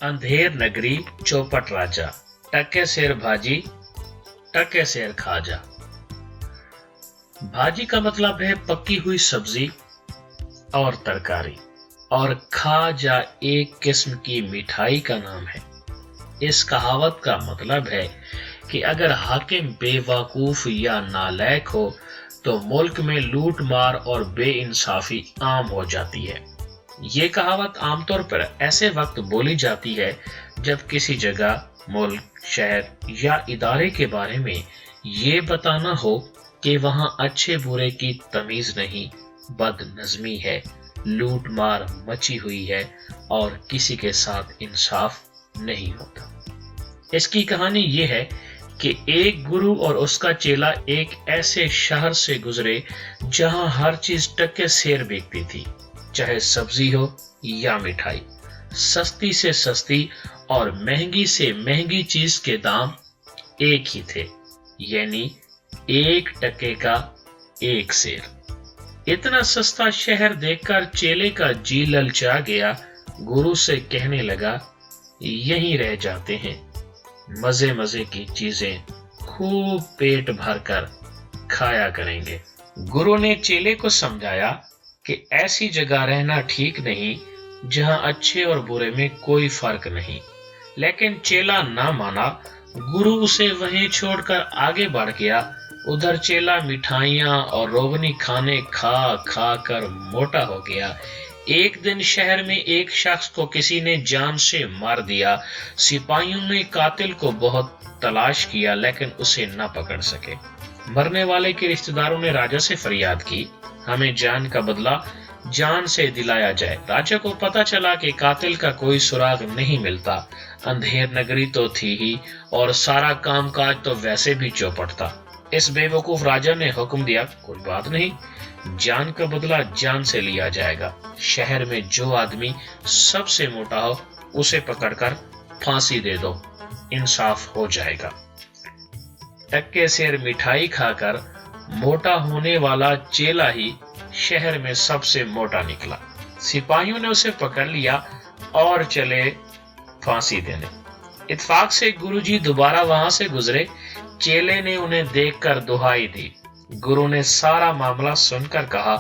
अंधेर नगरी चौपट राजा, टके शेर भाजी, टके शेर खाजा। भाजी का मतलब है पकी हुई सब्जी और तरकारी, और खाजा एक किस्म की मिठाई का नाम है। इस कहावत का मतलब है कि अगर हाकिम बेवकूफ या नालायक हो तो मुल्क में लूट मार और बेइंसाफी आम हो जाती है। ये कहावत आमतौर पर ऐसे वक्त बोली जाती है जब किसी जगह, मुल्क, शहर या इदारे के बारे में ये बताना हो कि वहां अच्छे बुरे की तमीज नहीं, बदनज़मी है, लूट मार मची हुई है और किसी के साथ इंसाफ नहीं होता। इसकी कहानी ये है कि एक गुरु और उसका चेला एक ऐसे शहर से गुजरे जहां हर चीज टके शेर बिकती थी, चाहे सब्जी हो या मिठाई। सस्ती से सस्ती और महंगी से महंगी चीज के दाम एक ही थे, यानी 1 टके का 1 शेर। इतना सस्ता शहर देखकर चेले का जी ललचा गया। गुरु से कहने लगा, यहीं रह जाते हैं, मजे मजे की चीजें खूब पेट भरकर खाया करेंगे। गुरु ने चेले को समझाया कि ऐसी जगह रहना ठीक नहीं जहां अच्छे और बुरे में कोई फर्क नहीं, लेकिन चेला ना माना। गुरु उसे वहीं छोड़कर आगे बढ़ गया। उधर चेला मिठाइयां और रोगनी खाने खा खा कर मोटा हो गया। एक दिन शहर में एक शख्स को किसी ने जान से मार दिया। सिपाहियों ने कातिल को बहुत तलाश किया लेकिन उसे न पकड़ सके। मरने वाले के रिश्तेदारों ने राजा से फरियाद की, हमें जान का बदला जान से दिलाया जाए। राजा को पता चला कि कातिल का कोई सुराग नहीं मिलता। अंधेर नगरी तो थी ही और सारा कामकाज तो वैसे भी चौपट था। इस बेवकूफ राजा ने हुक्म दिया, कोई बात नहीं, जान का बदला जान से लिया जाएगा। शहर में जो आदमी सबसे मोटा हो उसे पकड़कर फांसी दे दो, इंसाफ हो जाएगा। टक्के शेर मिठाई खाकर मोटा होने वाला चेला ही शहर में सबसे मोटा निकला। सिपाहियों ने उसे पकड़ लिया और चले फांसी देने। इत्तेफाक से गुरुजी दोबारा वहां से गुजरे। चेले ने उन्हें देखकर दुहाई दी। गुरु ने सारा मामला सुनकर कहा,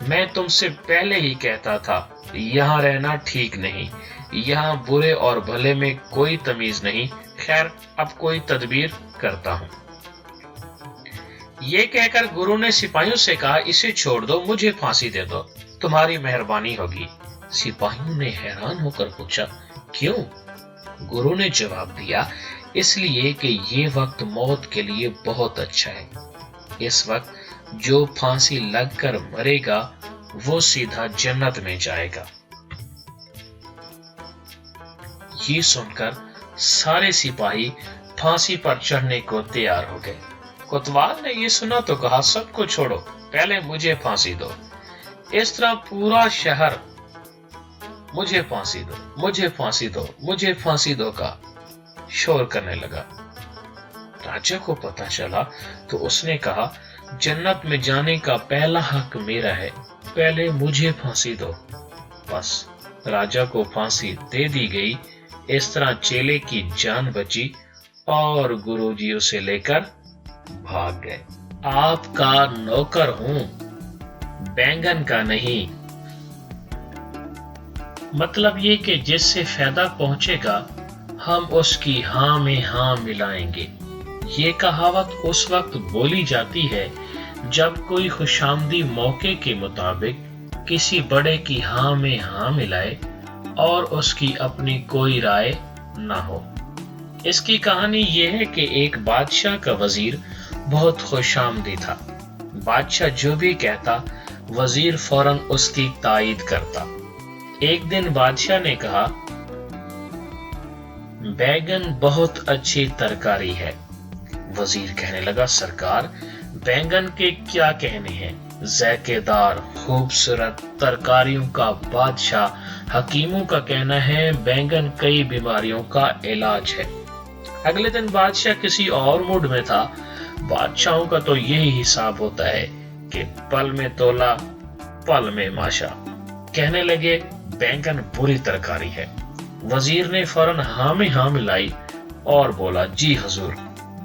मैं तुमसे पहले ही कहता था, यहाँ रहना ठीक नहीं, यहाँ बुरे और भले में कोई तमीज नहीं। खैर, अब कोई तदबीर करता हूँ। ये कहकर गुरु ने सिपाहियों से कहा, इसे छोड़ दो, मुझे फांसी दे दो, तुम्हारी मेहरबानी होगी। सिपाहियों ने हैरान होकर पूछा, क्यों? गुरु ने जवाब दिया, इसलिए कि ये वक्त मौत के लिए बहुत अच्छा है। इस वक्त जो फांसी लगकर मरेगा वो सीधा जन्नत में जाएगा। ये सुनकर सारे सिपाही फांसी पर चढ़ने को तैयार हो गए। कोतवाल ने ये सुना तो कहा, सबको छोड़ो, पहले मुझे फांसी दो। इस तरह पूरा शहर मुझे फांसी दो, मुझे फांसी दो, मुझे फांसी दो का शोर करने लगा। राजा को पता चला तो उसने कहा, जन्नत में जाने का पहला हक मेरा है, पहले मुझे फांसी दो। बस राजा को फांसी दे दी गई। इस तरह चेले की जान बची और गुरुजी उसे लेकर भाग गए। आपका नौकर हूं, बैंगन का नहीं। मतलब ये कि जिससे फायदा पहुंचेगा हम उसकी हां में हां मिलाएंगे। ये कहावत उस वक्त बोली जाती है जब कोई खुशामदी मौके के मुताबिक किसी बड़े की हां में हां मिलाए और उसकी अपनी कोई राय ना हो। इसकी कहानी ये है कि एक बादशाह का वजीर बहुत खुशामदी था। बादशाह जो भी कहता वजीर फौरन उसकी तायीद करता। एक दिन बादशाह ने कहा, बैंगन बहुत अच्छी तरकारी है। वजीर कहने लगा, सरकार, बैंगन के क्या कहने हैं, ज़ायकेदार खूबसूरत तरकारियों का बादशाह। हकीमों का कहना है बैंगन कई बीमारियों का इलाज है। अगले दिन बादशाह किसी और मूड में था। बादशाहों का तो यही हिसाब होता है कि पल में तोला पल में माशा। कहने लगे, बैंगन बुरी तरकारी है। वजीर ने फौरन हाँ में हाँ मिलाई और बोला, जी हजूर।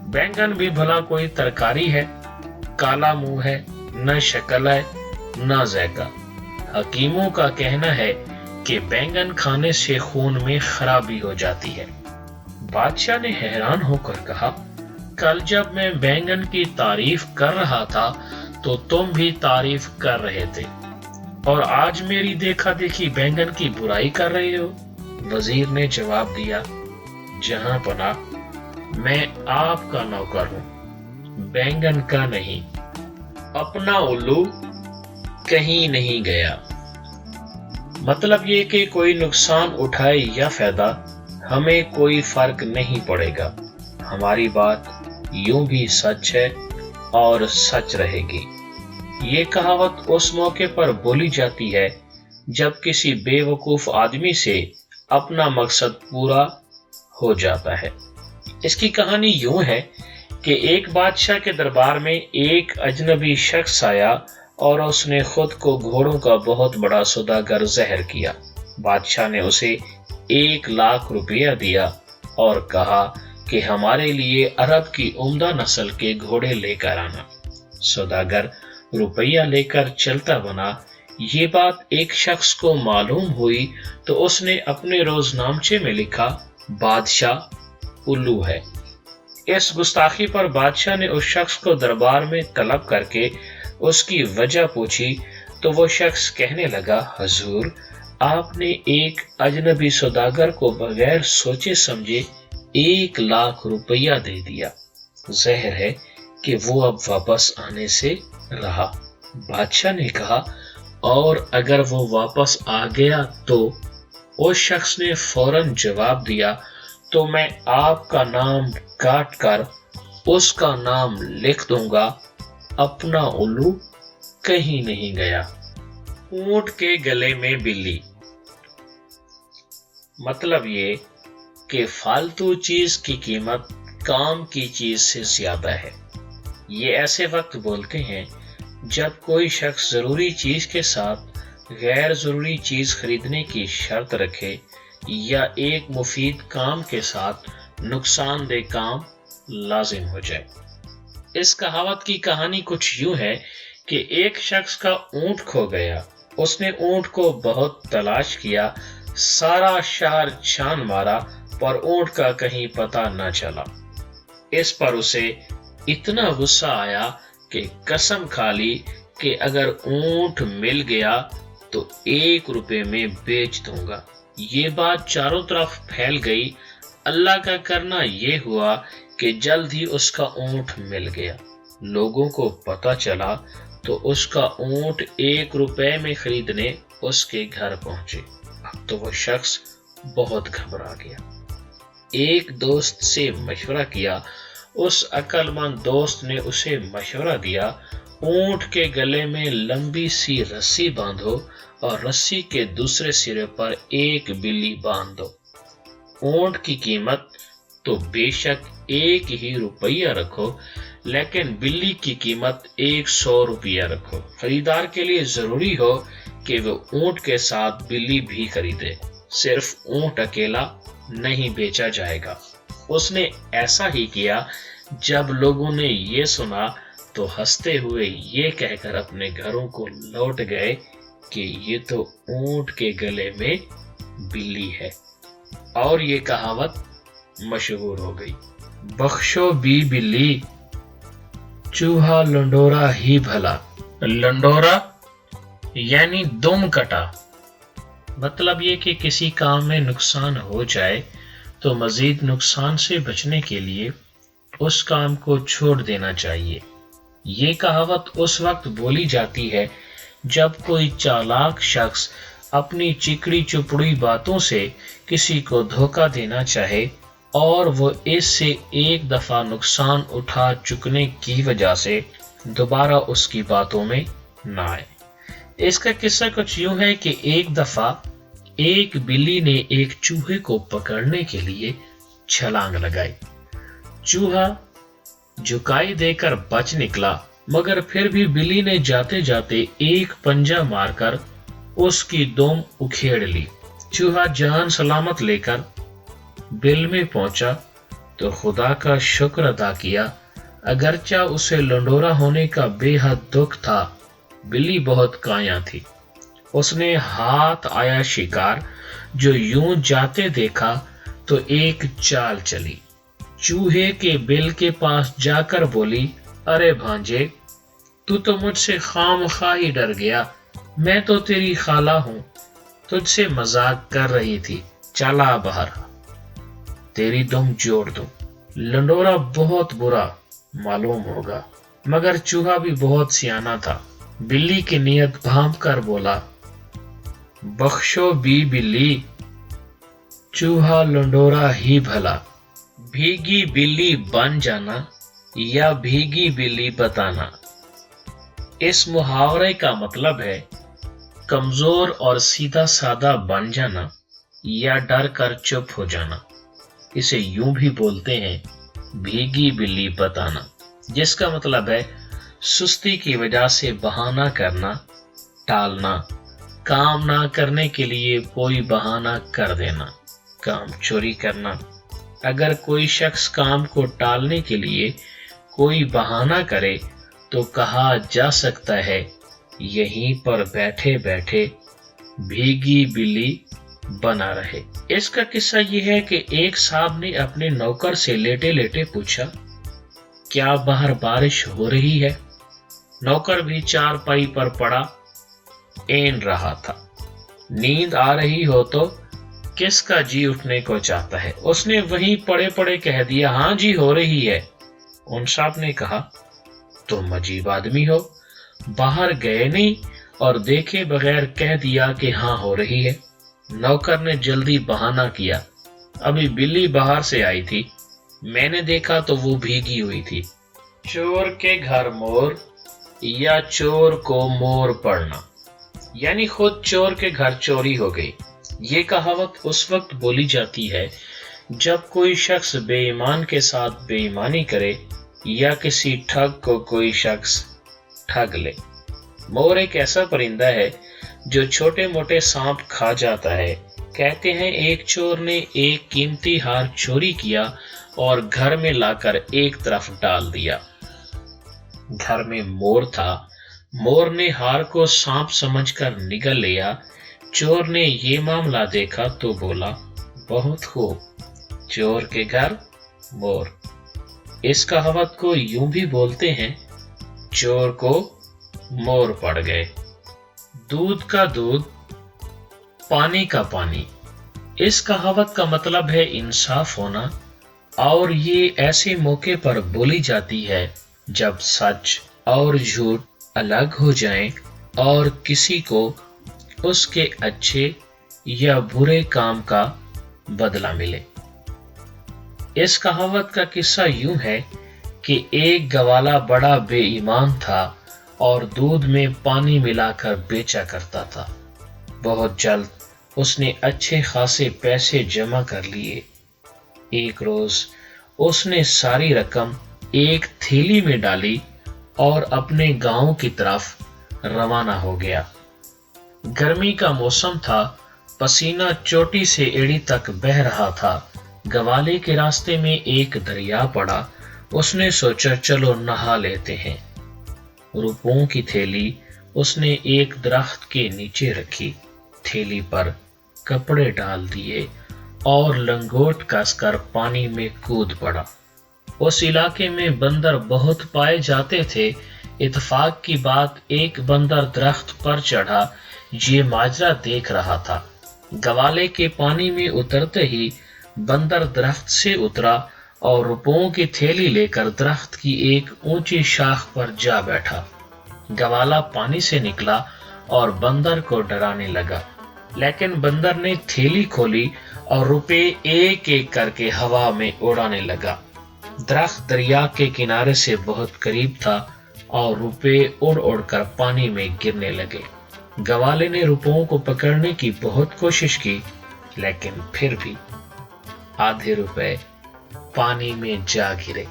बैंगन भी भला कोई तरकारी है? काला मुंह है, न शक्ल है, न ज़ायका। हकीमों का कहना है कि बैंगन खाने से खून में खराबी हो जाती है। बादशाह ने हैरान होकर कहा, कल जब मैं बैंगन की तारीफ कर रहा था तो तुम भी तारीफ कर रहे थे, और आज मेरी देखा देखी बैंगन की बुराई कर रहे हो। वजीर ने जवाब दिया, जहां पना, मैं आपका नौकर हूं, बैंगन का नहीं। अपना उल्लू कहीं नहीं गया। मतलब ये कि कोई नुकसान उठाए या फायदा, हमें कोई फर्क नहीं पड़ेगा। हमारी बात यूं भी सच है और सच रहेगी। ये कहावत उस मौके पर बोली जाती है जब किसी बेवकूफ आदमी से अपना मकसद पूरा हो जाता है। इसकी कहानी यूं है कि एक बादशाह के दरबार में एक अजनबी शख्स आया और उसने खुद को घोड़ों का बहुत बड़ा सौदागर ज़हर किया। बादशाह ने उसे 1,00,000 रुपया दिया और कहा कि हमारे लिए अरब की उम्दा नस्ल के घोड़े लेकर आना। सौदागर रुपया लेकर चलता बना। ये बात एक शख्स को मालूम हुई तो उसने अपने रोजनामचे में लिखा, बादशाह उल्लू है। इस गुस्ताखी पर बादशाह ने उस शख्स को दरबार में तलब करके उसकी वजह पूछी तो वो शख्स कहने लगा, हजूर, आपने एक अजनबी सौदागर को बगैर सोचे समझे 1,00,000 रुपया दे दिया। ज़ाहिर है कि वो अब वापस आने से रहा। बादशाह ने कहा, और अगर वो वापस आ गया तो? उस शख्स ने फौरन जवाब दिया, तो मैं आपका नाम काट कर उसका नाम लिख दूंगा। अपना उल्लू कहीं नहीं गया। ऊंट के गले में बिल्ली। मतलब ये कि फालतू चीज की कीमत काम की चीज से ज्यादा है। ये ऐसे वक्त बोलते हैं जब कोई शख्स जरूरी चीज के साथ गैर जरूरी चीज खरीदने की शर्त रखे या एक मुफीद काम के साथ नुकसानदेह काम लाजिम हो जाए। इस कहावत की कहानी कुछ यूं है कि एक शख्स का ऊंट खो गया। उसने ऊंट को बहुत तलाश किया, सारा शहर छान मारा, पर ऊंट का कहीं पता न चला। इस पर उसे इतना गुस्सा आया कि कसम खा ली कि अगर ऊंट मिल गया तो 1 रुपए में बेच दूंगा। ये बात चारों तरफ फैल गई। अल्लाह का करना ये हुआ कि जल्द ही उसका ऊंट मिल गया। लोगों को पता चला तो उसका ऊंट 1 रुपए में खरीदने उसके घर पहुंचे। अब तो वो शख्स बहुत घबरा गया। एक दोस्त से मशवरा किया। उस अक्लमंद दोस्त ने उसे मशवरा दिया, ऊंट के गले में लंबी सी रस्सी बांधो और रस्सी के दूसरे सिरे पर एक बिल्ली बांध दो। ऊंट की कीमत तो बेशक 1 ही रुपया रखो, लेकिन बिल्ली की कीमत 100 रुपया रखो। खरीदार के लिए जरूरी हो कि वो ऊंट के साथ बिल्ली भी खरीदे। सिर्फ ऊंट अकेला नहीं बेचा जाएगा। उसने ऐसा ही किया। जब लोगों ने ये सुना तो हंसते हुए ये कहकर अपने घरों को लौट गए कि ये तो ऊंट के गले में बिल्ली है। और ये कहावत मशहूर हो गई। बख्शो भी बिल्ली, चूहा लंडोरा ही भला। लंडोरा यानी दुम कटा। मतलब ये कि किसी काम में नुकसान हो जाए तो मजीद नुकसान से बचने के लिए उस काम को छोड़ देना चाहिए। ये कहावत उस वक्त बोली जाती है जब कोई चालाक शख्स अपनी चिकड़ी चुपड़ी बातों से किसी को धोखा देना चाहे और वो इससे एक दफा नुकसान उठा चुकने की वजह से दोबारा उसकी बातों में ना आए। इसका किस्सा कुछ यूं है कि एक दफा एक बिल्ली ने एक चूहे को पकड़ने के लिए छलांग लगाई। चूहा झुकाई देकर बच निकला, मगर फिर भी बिल्ली ने जाते जाते एक पंजा मारकर उसकी दुम उखेड़ ली। चूहा जान सलामत लेकर बिल में पहुंचा तो खुदा का शुक्र अदा किया। अगरचा उसे लंडोरा होने का बेहद दुख था, बिल्ली बहुत काया थी। उसने हाथ आया शिकार जो यूं जाते देखा तो एक चाल चली। चूहे के बिल के पास जाकर बोली, अरे भांजे, तू तो मुझसे खामखा ही डर गया। मैं तो तेरी खाला हूं, तुझसे मजाक कर रही थी, चला बाहर, तेरी दुम जोड़ दूं। लंडोरा बहुत बुरा मालूम होगा, मगर चूहा भी बहुत सियाना था। बिल्ली की नीयत भांप कर बोला, बख्शो भी बिल्ली, चूहा लंडोरा ही भला। भीगी बिल्ली बन जाना या भीगी बिल्ली बताना। इस मुहावरे का मतलब है कमजोर और सीधा साधा बन जाना या डर कर चुप हो जाना। इसे यूं भी बोलते हैं भीगी बिल्ली बताना, जिसका मतलब है सुस्ती की वजह से बहाना करना, टालना, काम ना करने के लिए कोई बहाना कर देना, काम चोरी करना। अगर कोई शख्स काम को टालने के लिए कोई बहाना करे तो कहा जा सकता है यहीं पर बैठे बैठे भीगी बिल्ली बना रहे। इसका किस्सा यह है कि एक साहब ने अपने नौकर से लेटे लेटे पूछा, क्या बाहर बारिश हो रही है? नौकर भी चारपाई पर पड़ा ऐन रहा था। नींद आ रही हो तो किसका जी उठने को चाहता है? उसने वहीं पड़े पड़े कह दिया, हाँ जी हो रही है। उन साहब ने कहा, तुम अजीब आदमी हो, बाहर गए नहीं और देखे बगैर कह दिया कि हाँ हो रही है। नौकर ने जल्दी बहाना किया, अभी बिल्ली बाहर से आई थी, मैंने देखा तो वो भीगी हुई थी। चोर के घर मोर या चोर को मोर पड़ना, यानी खुद चोर के घर चोरी हो गई। ये कहावत उस वक्त बोली जाती है जब कोई शख्स बेईमान के साथ बेईमानी करे या किसी ठग को कोई शख्स ठग ले। मोर एक ऐसा परिंदा है जो छोटे मोटे सांप खा जाता है। कहते हैं एक चोर ने एक कीमती हार चोरी किया और घर में लाकर एक तरफ डाल दिया। घर में मोर था, मोर ने हार को सांप समझकर निगल लिया। चोर ने ये मामला देखा तो बोला, बहुत खूब, चोर के घर मोर। इस कहावत को यूं भी बोलते हैं, चोर को मोर पड़ गए। दूध का दूध, पानी का पानी। इस कहावत का मतलब है इंसाफ होना, और ये ऐसे मौके पर बोली जाती है जब सच और झूठ अलग हो जाएं और किसी को उसके अच्छे या बुरे काम का बदला मिले। इस कहावत का किस्सा यूं है कि एक गवाला बड़ा बेईमान था और दूध में पानी मिलाकर बेचा करता था। बहुत जल्द उसने अच्छे खासे पैसे जमा कर लिए। एक रोज उसने सारी रकम एक थैली में डाली और अपने गांव की तरफ रवाना हो गया। गर्मी का मौसम था, पसीना चोटी से एड़ी तक बह रहा था। गवाले के रास्ते में एक दरिया पड़ा। उसने सोचा चलो नहा लेते हैं। रुपयों की थैली उसने एक दरख्त के नीचे रखी, थैली पर कपड़े डाल दिए और लंगोट कसकर पानी में कूद पड़ा। उस इलाके में बंदर बहुत पाए जाते थे। इत्तेफाक की बात, एक बंदर दरख्त पर चढ़ा ये माजरा देख रहा था। गवाले के पानी में उतरते ही बंदर दरख्त से उतरा और रुपयों की थैली लेकर दरख्त की एक ऊंची शाख पर जा बैठा। गवाला पानी से निकला और बंदर को डराने लगा, लेकिन बंदर ने थैली खोली और रुपए एक एक करके हवा में उड़ाने लगा। दरख्त दरिया के किनारे से बहुत करीब था और रुपए उड़ उड़ कर पानी में गिरने लगे। गवाले ने रुपयों को पकड़ने की बहुत कोशिश की, लेकिन फिर भी आधे रुपए पानी में जा गिरे।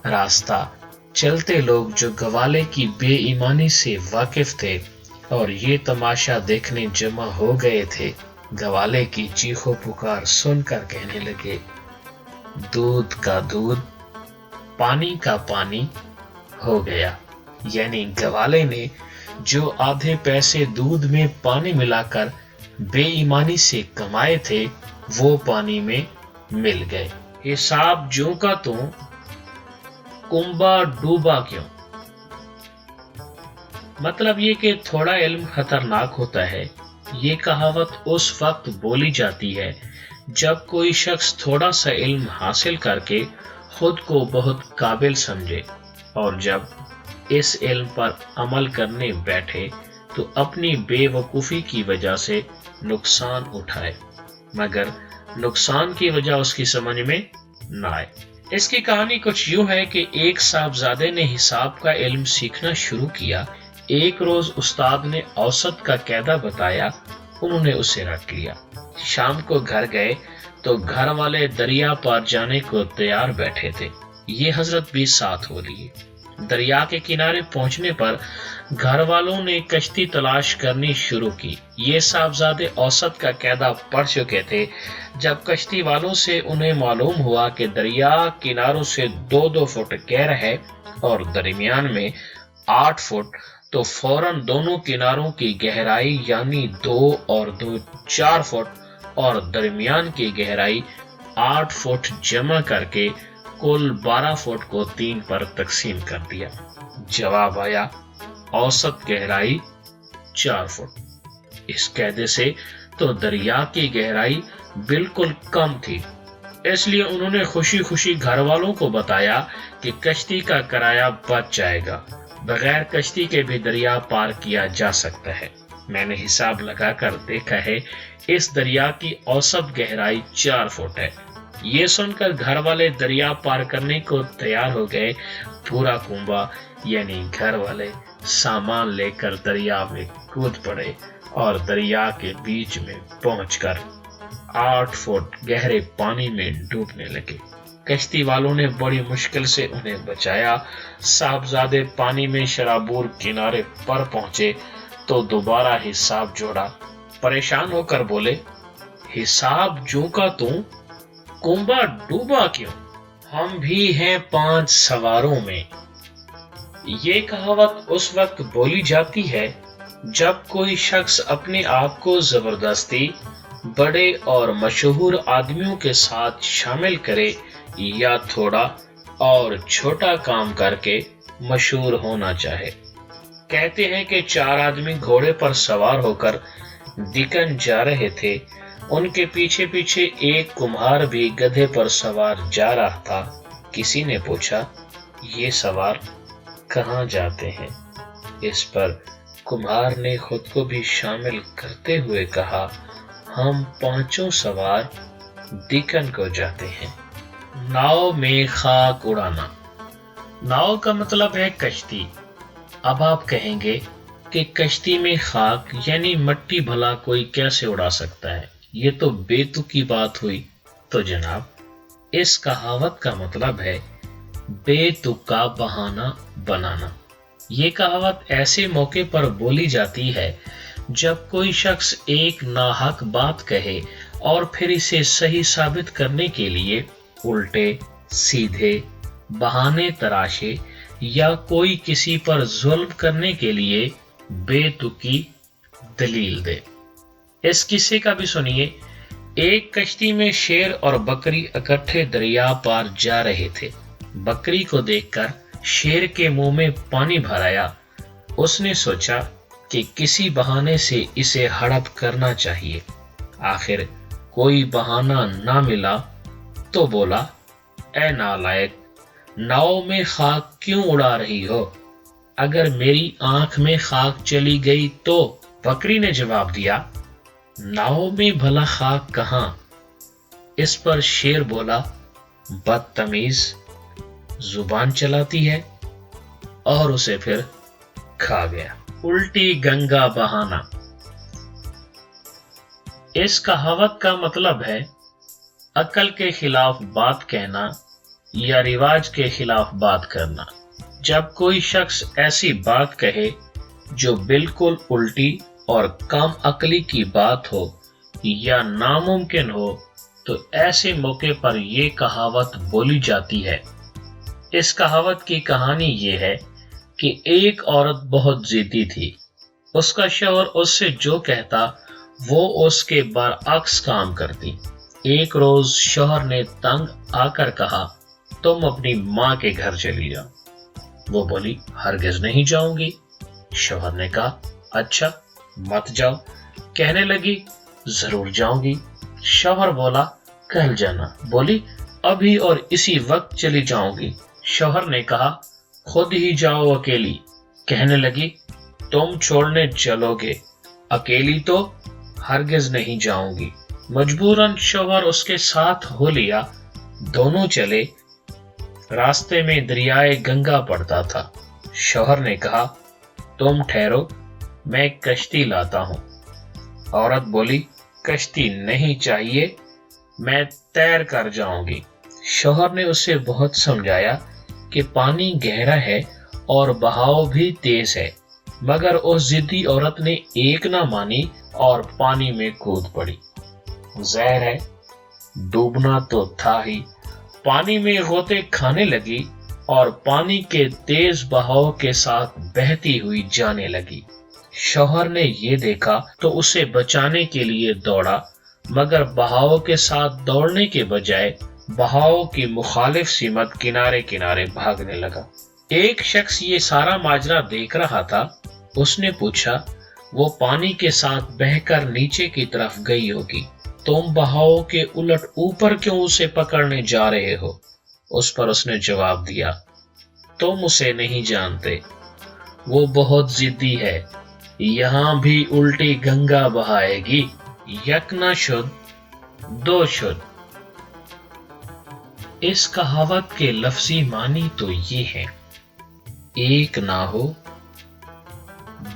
रास्ता चलते लोग जो गवाले की बेईमानी से वाकिफ थे और ये तमाशा देखने जमा हो गए थे, गवाले की चीखो पुकार सुनकर कहने लगे, दूध का दूध, पानी का पानी हो गया। यानी गवाले ने जो आधे पैसे दूध में पानी मिलाकर बेईमानी से कमाए थे, वो पानी में मिल गए। हिसाब ज्यों का त्यों, कुंबा डूबा क्यों। मतलब ये कि थोड़ा इल्म खतरनाक होता है। ये कहावत उस वक्त बोली जाती है जब कोई शख्स थोड़ा सा इल्म हासिल करके खुद को बहुत काबिल समझे, और जब इस इल्म पर अमल करने बैठे तो अपनी बेवकूफ़ी की वजह से नुकसान उठाए, मगर नुकसान की वजह उसकी समझ में न आए। इसकी कहानी कुछ यूं है कि एक साहबजादे ने हिसाब का इल्म सीखना शुरू किया। एक रोज उस्ताद ने औसत का कायदा बताया, उन्होंने उसे रट लिया। शाम को घर गए तो घर वाले दरिया पार जाने को तैयार बैठे थे। ये हजरत भी साथ हो लिए। दरिया के किनारे पहुंचने पर घर वालों ने कश्ती तलाश करनी शुरू की। ये साहबजादे औसत का कायदा पढ़ चुके थे। जब कश्ती वालों से उन्हें मालूम हुआ कि दरिया किनारों से 2-2 फुट गहरा है और दरमियान में 8 फुट, तो फौरन दोनों किनारों की गहराई यानी 2 और 2 4 फुट और दरमियान की गहराई 8 फुट जमा करके कुल 12 फुट को 3 पर तकसीम कर दिया। जवाब आया औसत गहराई 4 फुट। इस कायदे से तो दरिया की गहराई बिल्कुल कम थी। इसलिए उन्होंने खुशी खुशी घर वालों को बताया कि कश्ती का किराया बच जाएगा, बगैर कश्ती के भी दरिया पार किया जा सकता है। मैंने हिसाब लगाकर देखा है, इस दरिया की औसत गहराई 4 फुट है। ये सुनकर घर वाले दरिया पार करने को तैयार हो गए। पूरा कुंबा यानी घर वाले सामान लेकर दरिया में कूद पड़े और दरिया के बीच में पहुंचकर 8 फुट गहरे पानी में डूबने लगे। कश्ती वालों ने बड़ी मुश्किल से उन्हें बचाया। साहबजादे पानी में शराबूर किनारे पर पहुंचे तो दोबारा हिसाब जोड़ा। परेशान होकर बोले, हिसाब ज्यों का त्यों, कुंबा डूबा क्यों। हम भी हैं 5 सवारों में। ये कहावत उस वक्त बोली जाती है जब कोई शख्स अपने आप को जबरदस्ती बड़े और मशहूर आदमियों के साथ शामिल करे या थोड़ा और छोटा काम करके मशहूर होना चाहे। कहते हैं कि 4 आदमी घोड़े पर सवार होकर दिकन जा रहे थे। उनके पीछे पीछे एक कुम्हार भी गधे पर सवार जा रहा था। किसी ने पूछा, ये सवार कहाँ जाते हैं। इस पर कुम्हार ने खुद को भी शामिल करते हुए कहा, हम 5 सवार दिकन को जाते हैं। नाव में खाक उड़ाना। नाव का मतलब है कश्ती। अब आप कहेंगे कि कश्ती में खाक यानी मिट्टी भला कोई कैसे उड़ा सकता है, ये तो बेतुकी बात हुई। तो जनाब, इस कहावत का मतलब है बेतुका बहाना बनाना। ये कहावत ऐसे मौके पर बोली जाती है जब कोई शख्स एक नाहक बात कहे और फिर इसे सही साबित करने के लिए उल्टे सीधे बहाने तराशे या कोई किसी पर जुल्म करने के लिए बेतुकी दलील दे। इस किस्से का भी सुनिए। एक कश्ती में शेर और बकरी इकट्ठे दरिया पार जा रहे थे। बकरी को देखकर शेर के मुंह में पानी भर आया। उसने सोचा कि किसी बहाने से इसे हड़प करना चाहिए। आखिर कोई बहाना ना मिला तो बोला, ऐ नालायक, नाव में खाक क्यों उड़ा रही हो? अगर मेरी आंख में खाक चली गई तो? बकरी ने जवाब दिया, नाव में भला खाक कहां? इस पर शेर बोला, बदतमीज, जुबान चलाती है, और उसे फिर खा गया। उल्टी गंगा बहाना। इस कहावत का मतलब है अकल के खिलाफ बात कहना या रिवाज के खिलाफ बात करना। जब कोई शख्स ऐसी बात कहे जो बिल्कुल उल्टी और कम अकली की बात हो या नामुमकिन हो तो ऐसे मौके पर ये कहावत बोली जाती है। इस कहावत की कहानी ये है कि एक औरत बहुत जिद्दी थी। उसका शौहर उससे जो कहता वो उसके बरअक्स काम करती। एक रोज शौहर ने तंग आकर कहा, तुम अपनी माँ के घर चली जाओ। वो बोली, हरगिज नहीं जाऊंगी। शौहर ने कहा, अच्छा मत जाओ। कहने लगी, जरूर जाऊंगी। शौहर बोला, कल जाना। बोली, अभी और इसी वक्त चली जाऊंगी। शौहर ने कहा, खुद ही जाओ अकेली। कहने लगी, तुम छोड़ने चलोगे? अकेली तो हरगिज नहीं जाऊंगी। मजबूरन शौहर उसके साथ हो लिया। दोनों चले। रास्ते में दरियाए गंगा पड़ता था। शौहर ने कहा, तुम ठहरो, मैं कश्ती लाता हूं। औरत बोली, कश्ती नहीं चाहिए, मैं तैर कर जाऊंगी। शौहर ने उसे बहुत समझाया कि पानी गहरा है और बहाव भी तेज है, मगर उस जिद्दी औरत ने एक ना मानी और पानी में कूद पड़ी। जहर है, डूबना तो था ही। पानी में गोते खाने लगी और पानी के तेज बहाव के साथ बहती हुई जाने लगी। शौहर ने ये देखा तो उसे बचाने के लिए दौड़ा, मगर बहाव के साथ दौड़ने के बजाय बहाव की मुखालिफ सीमत किनारे किनारे भागने लगा। एक शख्स ये सारा माजरा देख रहा था। उसने पूछा, वो पानी के साथ बहकर नीचे की तरफ गई होगी, तुम बहाव के उलट ऊपर क्यों उसे पकड़ने जा रहे हो? उस पर उसने जवाब दिया, तुम उसे नहीं जानते, वो बहुत जिद्दी है, यहां भी उल्टी गंगा बहाएगी। यक न शुद्ध दो शुद्ध। इस कहावत के लफ्जी मानी तो ये है, एक ना हो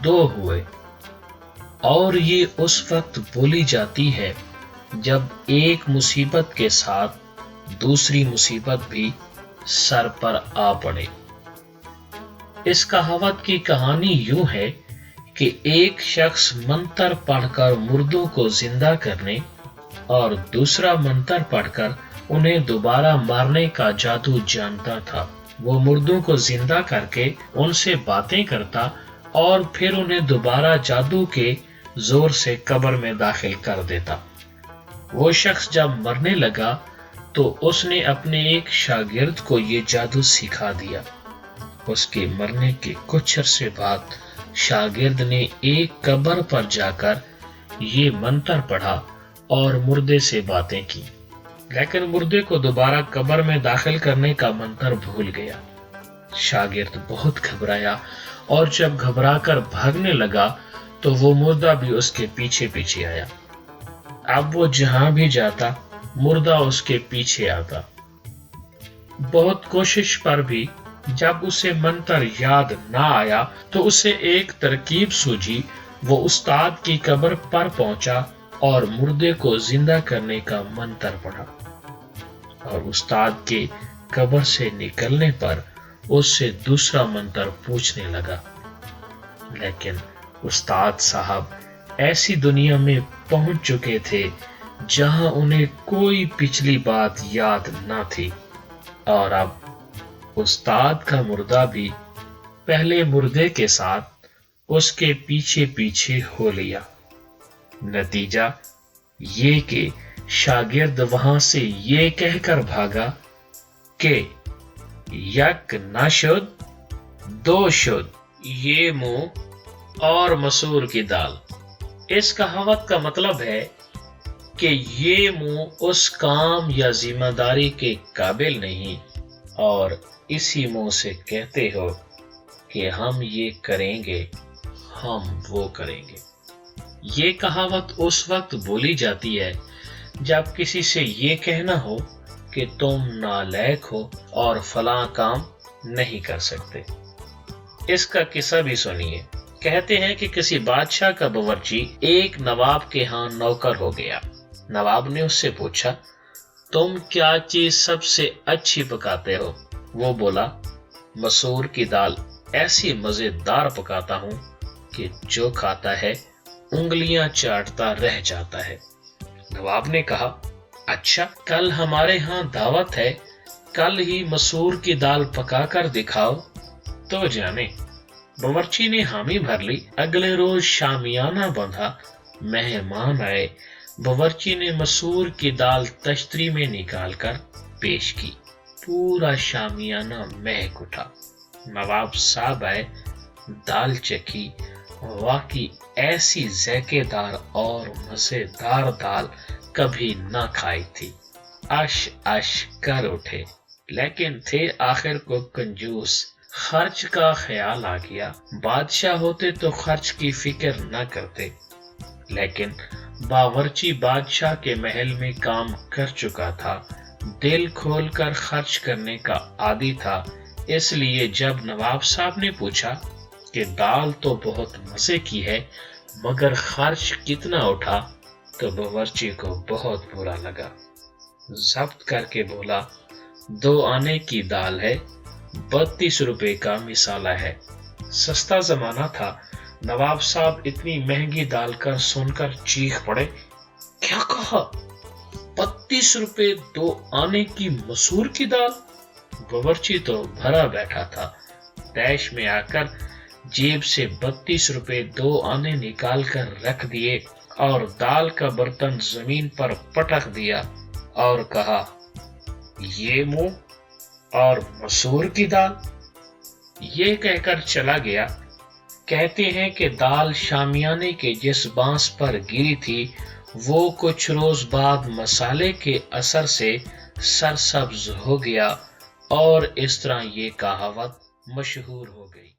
दो हुए। और ये उस वक्त बोली जाती है जब एक मुसीबत के साथ दूसरी मुसीबत भी सर पर आ पड़े। इस कहावत की कहानी यूं है कि एक शख्स मंत्र पढ़कर मुर्दों को जिंदा करने और दूसरा मंत्र पढ़कर उन्हें दोबारा मारने का जादू जानता था। वो मुर्दों को जिंदा करके उनसे बातें करता और फिर उन्हें दोबारा जादू के जोर से कब्र में दाखिल कर देता। वो शख्स जब मरने लगा तो उसने अपने एक शागिर्द को ये जादू सिखा दिया। उसके मरने के कुछ अरसे बाद शागिर्द ने एक कब्र पर जाकर ये मंत्र पढ़ा और मुर्दे से बातें की, लेकिन मुर्दे को दोबारा कब्र में दाखिल करने का मंत्र भूल गया। शागिर्द बहुत घबराया और जब घबराकर भागने लगा तो वो मुर्दा भी उसके पीछे पीछे आया। अब वो जहां भी जाता मुर्दा उसके पीछे आता। बहुत कोशिश पर भी जब उसे मंत्र याद ना आया तो उसे एक तरकीब सूझी। वो उस्ताद की कब्र पर पहुंचा और मुर्दे को जिंदा करने का मंत्र पढ़ा और उस्ताद के कब्र से निकलने पर उससे दूसरा मंत्र पूछने लगा, लेकिन उस्ताद साहब ऐसी दुनिया में पहुंच चुके थे जहां उन्हें कोई पिछली बात याद ना थी और अब उस्ताद का मुर्दा भी पहले मुर्दे के साथ उसके पीछे पीछे हो लिया। नतीजा ये कि शागिर्द वहां से ये कहकर भागा कि यक न शुद्ध दो शुद्ध, ये मुंह और मसूर की दाल। इस कहावत का मतलब है कि ये मुंह उस काम या जिम्मेदारी के काबिल नहीं और इसी मुंह से कहते हो कि हम ये करेंगे, हम वो करेंगे। ये कहावत उस वक्त बोली जाती है जब किसी से ये कहना हो कि तुम नालायक हो और फलां काम नहीं कर सकते। इसका किस्सा भी सुनिए। कहते हैं कि किसी बादशाह का बावर्ची एक नवाब के यहाँ नौकर हो गया। नवाब ने उससे पूछा, तुम क्या चीज सबसे अच्छी पकाते हो? वो बोला, मसूर की दाल ऐसी मजेदार पकाता हूं कि जो खाता है उंगलियां चाटता रह जाता है। नवाब ने कहा, अच्छा, कल हमारे यहाँ दावत है, कल ही मसूर की दाल पका कर दिखाओ तो जाने। बावर्ची ने हामी भर ली। अगले रोज शामियाना बंधा, मेहमान आए। बावर्ची ने मसूर की दाल तश्तरी में निकालकर पेश की। पूरा शामियाना महक उठा। नवाब साहब आए, दाल चखी। वाकई ऐसी ज़ायकेदार और मजेदार दाल कभी न खाई थी। अश अश कर उठे, लेकिन थे आखिर को कंजूस। खर्च का ख्याल आ गया। बादशाह होते तो खर्च की फिक्र न करते, लेकिन बावर्ची बादशाह के महल में काम कर चुका था, दिल खोलकर खर्च करने का आदी था। इसलिए जब नवाब साहब ने पूछा कि दाल तो बहुत मजे की है, मगर खर्च कितना उठा, तो बावर्ची को बहुत बुरा लगा। जब्त करके बोला, 2 आने की दाल है, 32 रुपए का मिसाला है। सस्ता जमाना था। नवाब साहब इतनी महंगी दाल का सुनकर चीख पड़े, क्या कहा? 32 रुपए 2 आने की मसूर की दाल? बावर्ची तो भरा बैठा था। तैश में आकर जेब से 32 रुपए 2 आने निकाल कर रख दिए और दाल का बर्तन जमीन पर पटक दिया और कहा, ये मुंह और मसूर की दाल। ये कहकर चला गया। कहते हैं कि दाल शामियाने के जिस बांस पर गिरी थी, वो कुछ रोज बाद मसाले के असर से सरसब्ज हो गया और इस तरह ये कहावत मशहूर हो गई।